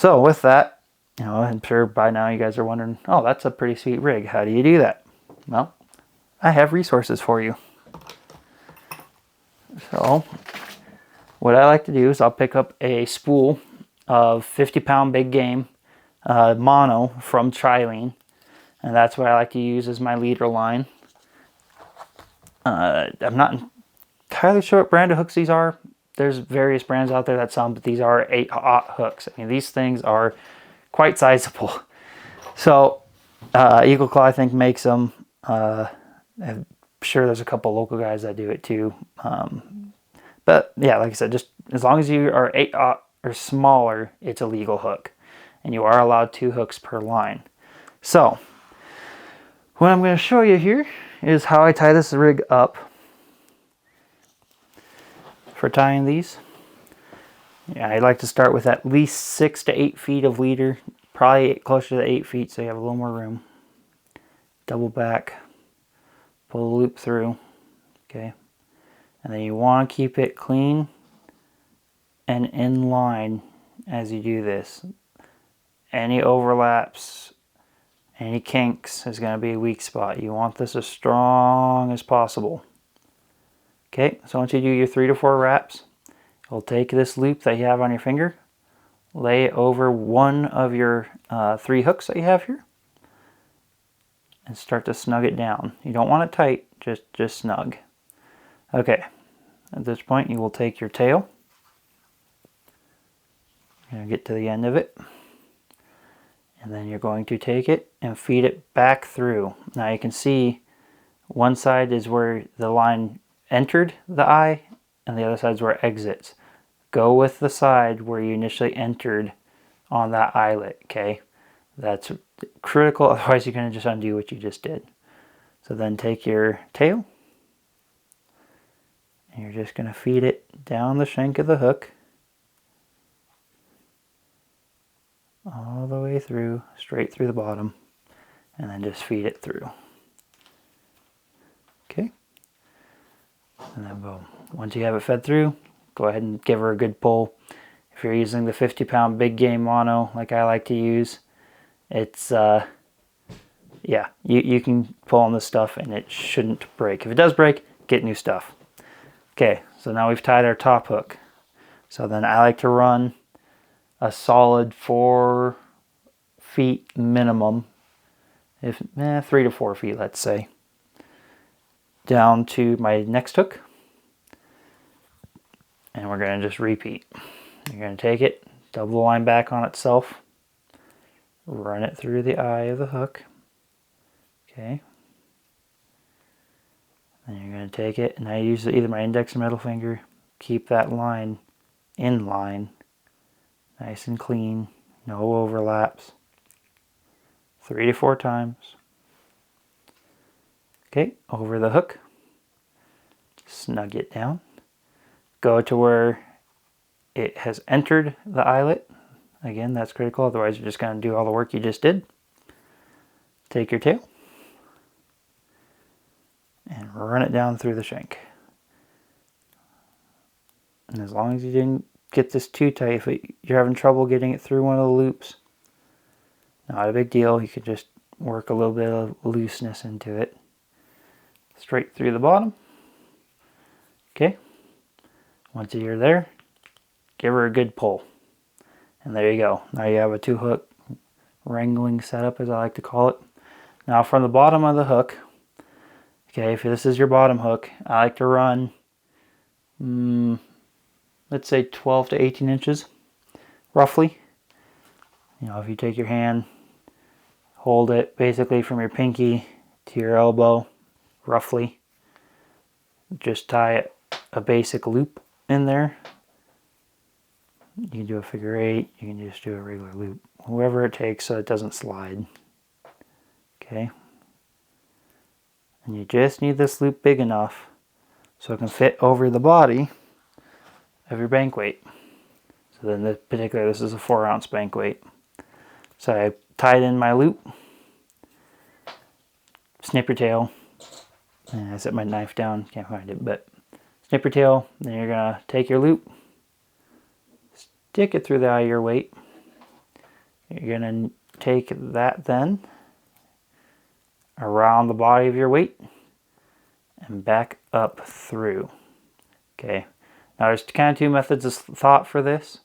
So with that, I'm sure by now you guys are wondering, oh, that's a pretty sweet rig. How do you do that? Well, I have resources for you. So what I like to do is I'll pick up a spool of 50-pound big game mono from Trilene, and that's what I like to use as my leader line. I'm not entirely sure what brand of hooks these are. There's various brands out there that sell them, but these are 8/0 hooks. I mean, these things are quite sizable. So Eagle Claw, I think, makes them. I'm sure there's a couple local guys that do it too. But yeah, like I said, just as long as you are 8/0 or smaller, it's a legal hook. And you are allowed 2 hooks per line. So what I'm going to show you here is how I tie this rig up for tying these. Yeah, I like to start with at least 6 to 8 feet of leader, probably closer to 8 feet so you have a little more room. Double back, pull the loop through, okay? And then you want to keep it clean and in line as you do this. Any overlaps, any kinks is going to be a weak spot. You want this as strong as possible. Okay, so once you do your 3 to 4 wraps, you'll take this loop that you have on your finger, lay it over one of your 3 hooks that you have here, and start to snug it down. You don't want it tight, just snug. Okay, at this point you will take your tail, you're going to get to the end of it, and then you're going to take it and feed it back through. Now you can see one side is where the line entered the eye, and the other side is where it exits. Go with the side where you initially entered on that eyelet, okay? That's critical, otherwise you're going to just undo what you just did. So then take your tail, and you're just going to feed it down the shank of the hook, all the way through, straight through the bottom, and then just feed it through. Okay? And then boom. Once you have it fed through, go ahead and give her a good pull. If you're using the 50-pound big game mono like I like to use, it's yeah, you can pull on this stuff and it shouldn't break. If it does break, get new stuff. Okay, so now we've tied our top hook. So then I like to run a solid 4 feet minimum, if 3 to 4 feet, let's say, down to my next hook, and we're going to just repeat. You're going to take it, double the line back on itself, run it through the eye of the hook, okay, then you're going to take it, and I use either my index or middle finger, keep that line in line, nice and clean, no overlaps, 3 to 4 times. Okay, over the hook, snug it down, go to where it has entered the eyelet. Again, that's critical, otherwise you're just going to do all the work you just did. Take your tail and run it down through the shank. And as long as you didn't get this too tight, if you're having trouble getting it through one of the loops, not a big deal. You could just work a little bit of looseness into it. Straight through the bottom. Okay. Once you're there, give her a good pull. And there you go. Now you have a 2-hook wrangling setup, as I like to call it. Now from the bottom of the hook, okay, if this is your bottom hook, I like to run, let's say 12 to 18 inches, roughly. You know, if you take your hand, hold it basically from your pinky to your elbow, roughly. Just tie a basic loop in there. You can do a figure 8, you can just do a regular loop, whoever it takes so it doesn't slide. Okay. And you just need this loop big enough so it can fit over the body of your bank weight. So then this is a 4-ounce bank weight. So I tied in my loop, snip your tail, and I set my knife down, can't find it, but snip your tail, then you're going to take your loop, stick it through the eye of your weight, You're going to take that then around the body of your weight and back up through. Okay, now there's kind of two methods of thought for this.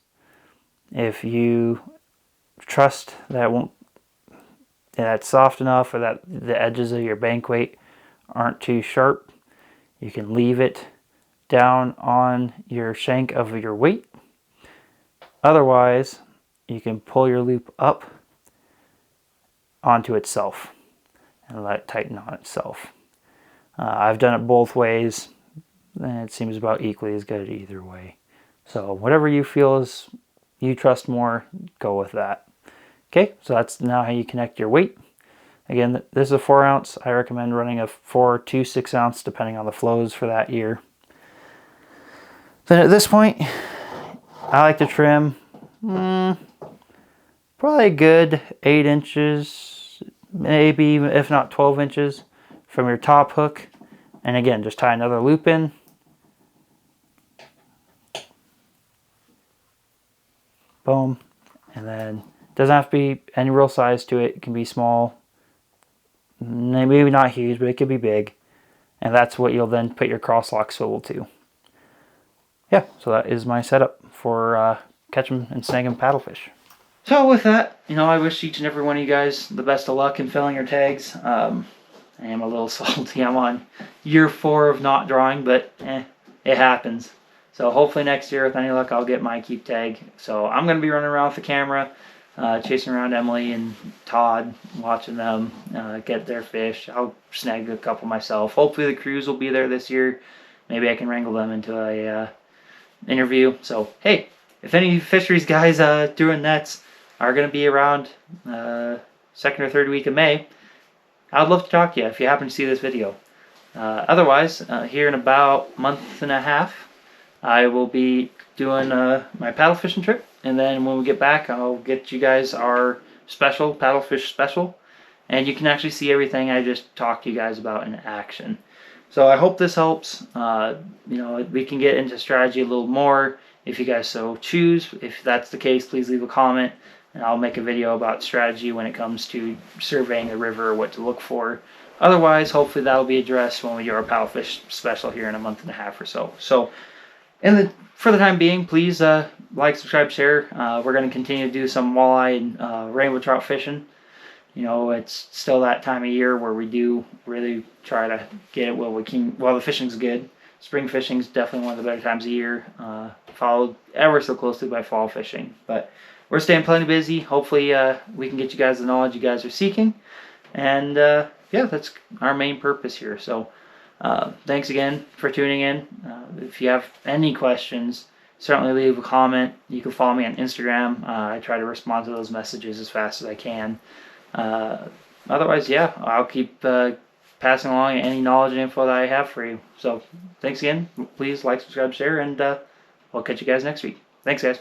If you trust that it's soft enough, or that the edges of your bank weight aren't too sharp, you can leave it down on your shank of your weight. Otherwise, you can pull your loop up onto itself and let it tighten on itself. I've done it both ways, and it seems about equally as good either way. So whatever you feel is you trust more, go with that. Okay, so that's now how you connect your weight. Again, this is a 4 ounce. I recommend running a 4 to 6 ounce depending on the flows for that year. Then at this point, I like to trim probably a good 8 inches, maybe even if not 12 inches from your top hook. And again, just tie another loop in. Boom. And then it doesn't have to be any real size to it. It can be small, maybe not huge, but it could be big. And that's what you'll then put your crosslock swivel to. Yeah, so that is my setup for catching and snagging paddlefish. So with that, I wish each and every one of you guys the best of luck in filling your tags. I am a little salty. I'm on year 4 of not drawing, but it happens. So hopefully next year, with any luck, I'll get my keep tag. So I'm going to be running around with the camera, chasing around Emily and Todd, watching them get their fish. I'll snag a couple myself. Hopefully the crews will be there this year. Maybe I can wrangle them into a interview. So hey, if any fisheries guys doing nets are going to be around second or third week of May, I'd love to talk to you if you happen to see this video. Otherwise, here in about a month and a half, I will be doing my paddle fishing trip, and then when we get back, I'll get you guys our special paddlefish special, and you can actually see everything I just talked to you guys about in action. So I hope this helps. We can get into strategy a little more if you guys so choose. If that's the case, please leave a comment, and I'll make a video about strategy when it comes to surveying the river or what to look for. Otherwise, hopefully that'll be addressed when we do our paddlefish special here in a month and a half or so. So for the time being, please like, subscribe, share. We're going to continue to do some walleye and rainbow trout fishing. It's still that time of year where we do really try to get it while the fishing's good. Spring fishing's definitely one of the better times of year, followed ever so closely by fall fishing. But we're staying plenty busy. Hopefully we can get you guys the knowledge you guys are seeking. And yeah, that's our main purpose here. So thanks again for tuning in. If you have any questions, certainly leave a comment. You can follow me on Instagram. I try to respond to those messages as fast as I can. Otherwise, yeah, I'll keep passing along any knowledge and info that I have for you. So thanks again. Please like, subscribe, share, and we'll catch you guys next week. Thanks, guys.